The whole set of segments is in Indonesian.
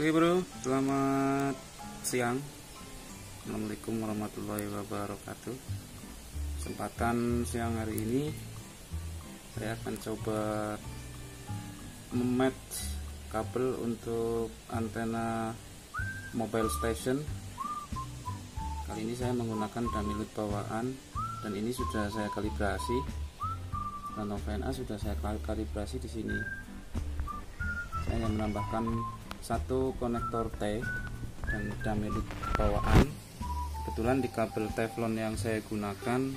Oke bro, selamat siang. Assalamualaikum warahmatullahi wabarakatuh. Kesempatan siang hari ini saya akan coba mematch kabel untuk antena mobile station. Kali ini saya menggunakan Damilut bawaan dan ini sudah saya kalibrasi. Nano VNA sudah saya kalibrasi di sini. Saya hanya menambahkan satu konektor T dan Damilut bawaan. Kebetulan di kabel teflon yang saya gunakan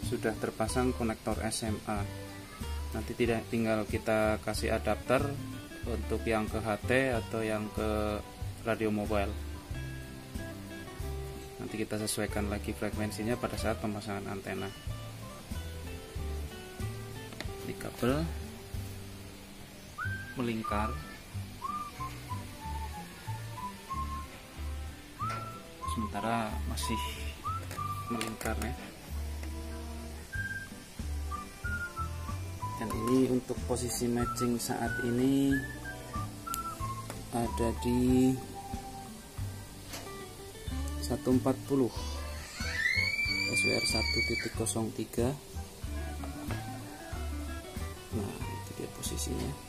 sudah terpasang konektor SMA. Nanti tidak tinggal kita kasih adapter untuk yang ke HT atau yang ke radio mobile. Nanti kita sesuaikan lagi frekuensinya pada saat pemasangan antena. Di kabel melingkar, sementara masih melingkar ya. Dan ini untuk posisi matching saat ini ada di 140 SWR 1.03. Nah, itu dia posisinya.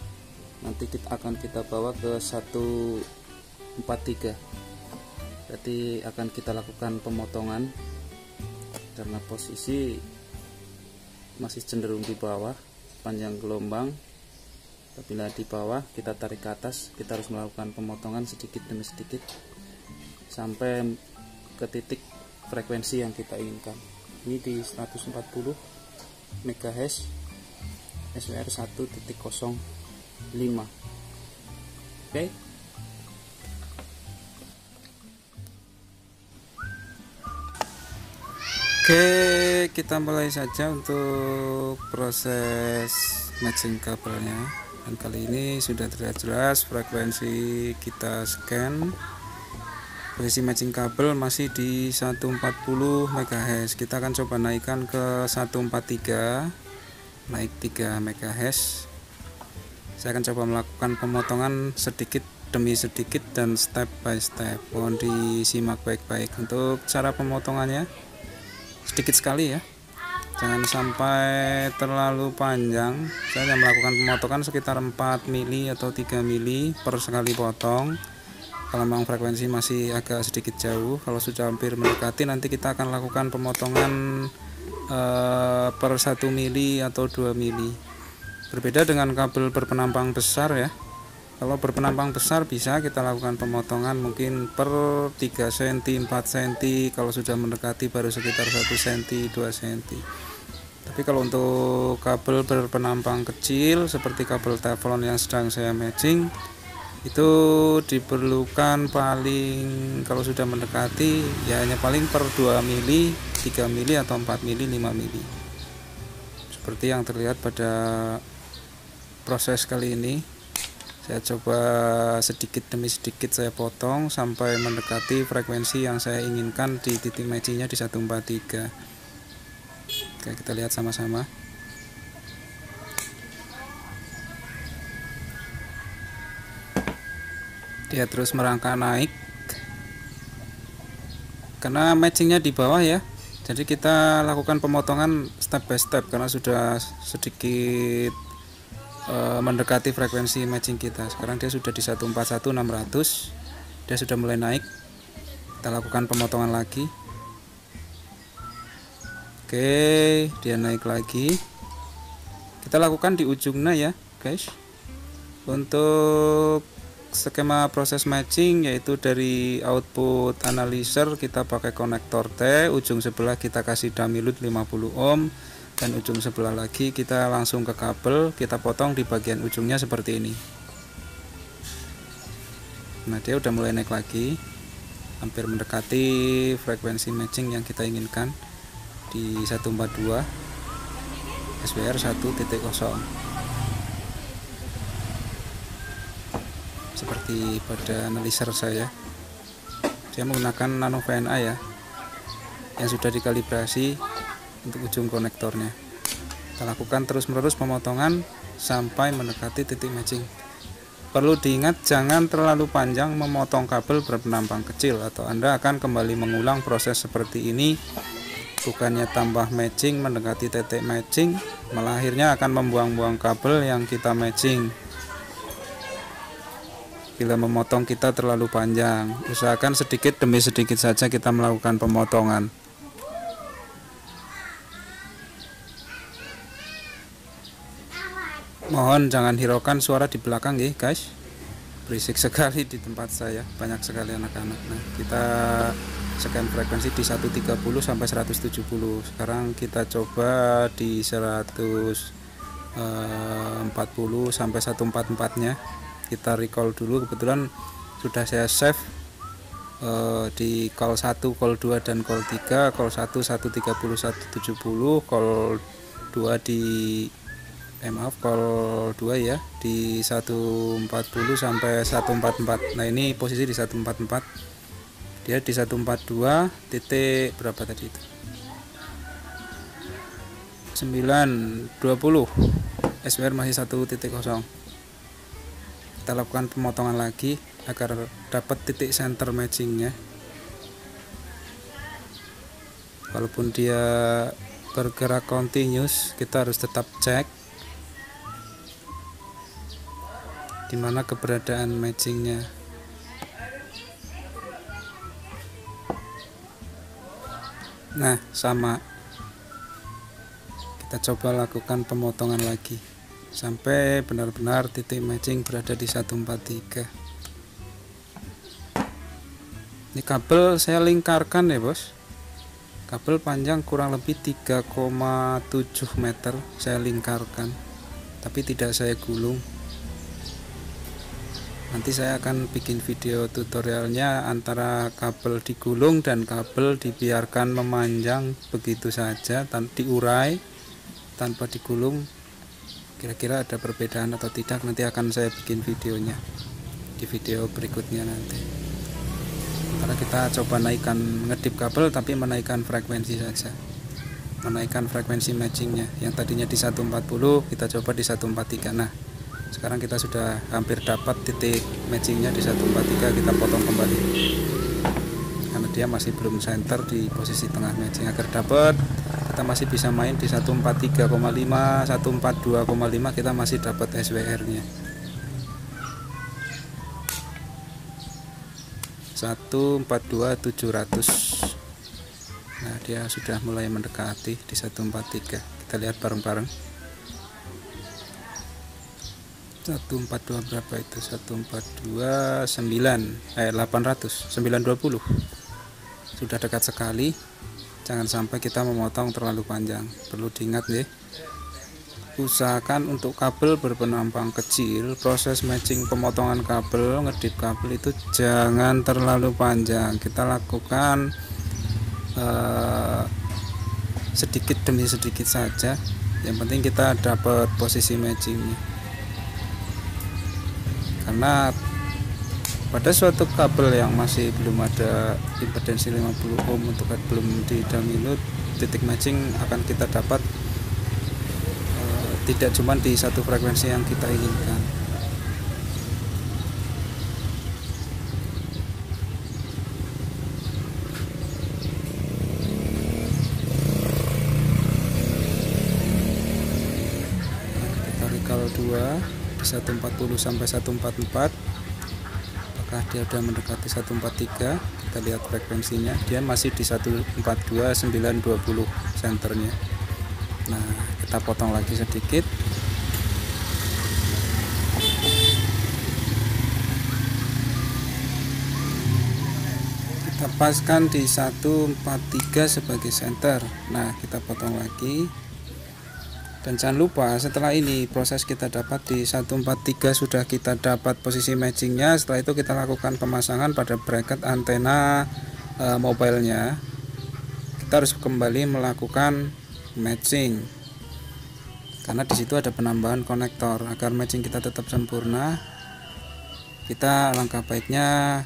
Nanti akan kita bawa ke 143. Berarti akan kita lakukan pemotongan karena posisi masih cenderung di bawah panjang gelombang. Apabila di bawah kita tarik ke atas, kita harus melakukan pemotongan sedikit demi sedikit sampai ke titik frekuensi yang kita inginkan. Ini di 140 MHz SWR 1.05. Oke. Oke, kita mulai saja untuk proses matching kabelnya. Dan kali ini sudah terlihat jelas frekuensi kita scan. Posisi matching kabel masih di 140 MHz. Kita akan coba naikkan ke 143, naik 3 MHz. Saya akan coba melakukan pemotongan sedikit demi sedikit dan step by step. Mohon disimak baik-baik untuk cara pemotongannya. Sedikit sekali ya, jangan sampai terlalu panjang. Saya hanya melakukan pemotongan sekitar 4 mili atau 3 mili per sekali potong. Kalau memang frekuensi masih agak sedikit jauh, kalau sudah hampir mendekati, nanti kita akan lakukan pemotongan per 1 mili atau 2 mili. Berbeda dengan kabel berpenampang besar ya. Kalau berpenampang besar bisa kita lakukan pemotongan mungkin per 3 cm, 4 cm. Kalau sudah mendekati baru sekitar 1 cm, 2 cm. Tapi kalau untuk kabel berpenampang kecil seperti kabel teflon yang sedang saya matching, itu diperlukan paling, kalau sudah mendekati ya hanya paling per 2 mili, 3 mili atau 4 mili, 5 mili. Seperti yang terlihat pada proses kali ini. Saya coba sedikit demi sedikit saya potong sampai mendekati frekuensi yang saya inginkan di titik matchingnya di 143. Oke, kita lihat sama-sama. Dia terus merangkak naik karena matchingnya di bawah ya. Jadi kita lakukan pemotongan step by step karena sudah sedikit mendekati frekuensi matching kita. Sekarang dia sudah di 141.600. Dia sudah mulai naik. Kita lakukan pemotongan lagi. Oke, dia naik lagi. Kita lakukan di ujungnya ya, guys. Untuk skema proses matching yaitu dari output analyzer kita pakai konektor T, ujung sebelah kita kasih Damilut 50 ohm. Dan ujung sebelah lagi kita langsung ke kabel, kita potong di bagian ujungnya seperti ini. Nah, dia udah mulai naik lagi, hampir mendekati frekuensi matching yang kita inginkan di 142 SWR 1.0. Seperti pada analyzer saya menggunakan Nano VNA ya, yang sudah dikalibrasi untuk ujung konektornya. Kita lakukan terus menerus pemotongan sampai mendekati titik matching. Perlu diingat jangan terlalu panjang memotong kabel berpenampang kecil, atau Anda akan kembali mengulang proses seperti ini. Bukannya tambah matching mendekati titik matching, malah akhirnya akan membuang-buang kabel yang kita matching. Bila memotong kita terlalu panjang, usahakan sedikit demi sedikit saja kita melakukan pemotongan. Mohon jangan hiraukan suara di belakang ya guys, berisik sekali di tempat saya, banyak sekali anak-anak. Nah, kita scan frekuensi di 130 sampai 170. Sekarang kita coba di 140 sampai 144 nya. Kita recall dulu, kebetulan sudah saya save di call 1, call 2 dan call 3. Call 1 130 170, call 2 di call 2 ya di 140 sampai 144. Nah, ini posisi di 144. Dia di 142 titik berapa tadi itu? 920. SWR masih 1.0. Kita lakukan pemotongan lagi agar dapat titik center matchingnya. Walaupun dia bergerak continuous, kita harus tetap cek di mana keberadaan matchingnya. Nah, sama. Kita coba lakukan pemotongan lagi sampai benar-benar titik matching berada di 143. Ini kabel saya lingkarkan ya bos, kabel panjang kurang lebih 3,7 meter saya lingkarkan, tapi tidak saya gulung. Nanti saya akan bikin video tutorialnya antara kabel digulung dan kabel dibiarkan memanjang begitu saja diurai tanpa digulung. Kira-kira ada perbedaan atau tidak, nanti akan saya bikin videonya di video berikutnya nanti. Karena kita coba naikkan ngedip kabel tapi menaikkan frekuensi saja, menaikkan frekuensi matchingnya. Yang tadinya di 140 kita coba di 143. Nah, sekarang kita sudah hampir dapat titik matchingnya di 143. Kita potong kembali karena dia masih belum center di posisi tengah matching. Agar dapat, kita masih bisa main di 143,5, 142,5, kita masih dapat SWR nya 142.700. Nah, dia sudah mulai mendekati di 143. Kita lihat bareng-bareng. 142 berapa itu? 142 800 920. Sudah dekat sekali. Jangan sampai kita memotong terlalu panjang. Perlu diingat ya, usahakan untuk kabel berpenampang kecil, proses matching pemotongan kabel, ngedip kabel itu jangan terlalu panjang. Kita lakukan sedikit demi sedikit saja. Yang penting kita dapat posisi matchingnya. Karena pada suatu kabel yang masih belum ada impedensi 50 ohm untuk belum di download, titik matching akan kita dapat tidak cuma di satu frekuensi yang kita inginkan. Kita recall 2 di 140 sampai 144. Apakah dia sudah mendekati 143? Kita lihat frekuensinya, dia masih di 142.920 senternya. Nah, kita potong lagi sedikit. Kita paskan di 143 sebagai center. Nah, kita potong lagi. Dan jangan lupa, setelah ini proses kita dapat di 143 sudah kita dapat posisi matchingnya. Setelah itu kita lakukan pemasangan pada bracket antena mobilenya. Kita harus kembali melakukan matching karena di situ ada penambahan konektor. Agar matching kita tetap sempurna, kita langkah baiknya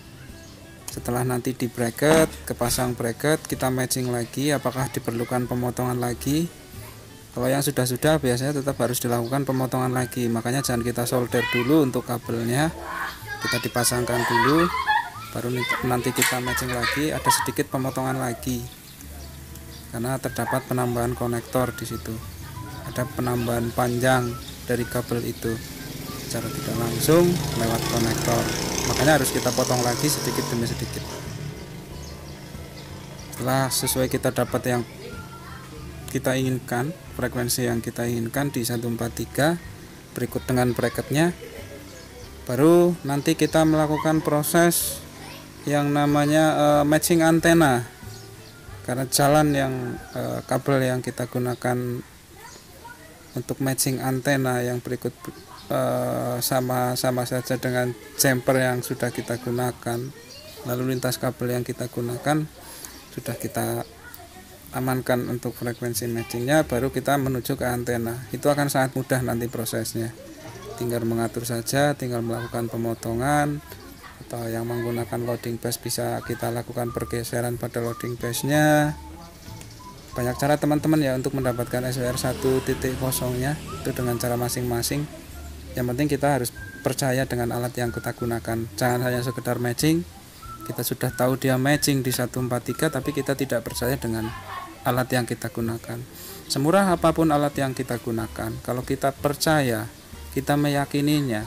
setelah nanti di bracket, kepasang bracket, kita matching lagi. Apakah diperlukan pemotongan lagi? Kalau yang sudah biasanya tetap harus dilakukan pemotongan lagi, makanya jangan kita solder dulu untuk kabelnya, kita dipasangkan dulu, baru nanti kita matching lagi, ada sedikit pemotongan lagi karena terdapat penambahan konektor di situ, ada penambahan panjang dari kabel itu secara tidak langsung lewat konektor, makanya harus kita potong lagi sedikit demi sedikit. Setelah sesuai kita dapat yang kita inginkan, frekuensi yang kita inginkan di 143 berikut dengan bracketnya, baru nanti kita melakukan proses yang namanya matching antena, karena jalan yang kabel yang kita gunakan untuk matching antena yang berikut sama saja dengan jumper yang sudah kita gunakan, lalu lintas kabel yang kita gunakan sudah kita amankan untuk frekuensi matchingnya, baru kita menuju ke antena. Itu akan sangat mudah nanti prosesnya, tinggal mengatur saja, tinggal melakukan pemotongan, atau yang menggunakan loading base bisa kita lakukan pergeseran pada loading base nya. Banyak cara teman-teman ya untuk mendapatkan SWR 1.0 nya, itu dengan cara masing-masing. Yang penting kita harus percaya dengan alat yang kita gunakan, jangan hanya sekedar matching. Kita sudah tahu dia matching di 143, tapi kita tidak percaya dengan alat yang kita gunakan. Semurah apapun alat yang kita gunakan, kalau kita percaya, kita meyakininya,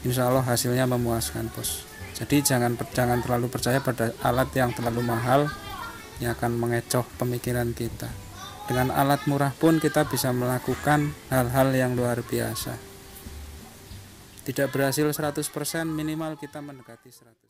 insya Allah hasilnya memuaskan, bos. Jadi jangan terlalu percaya pada alat yang terlalu mahal, yang akan mengecoh pemikiran kita. Dengan alat murah pun kita bisa melakukan hal-hal yang luar biasa. Tidak berhasil 100%, minimal kita mendekati 100%.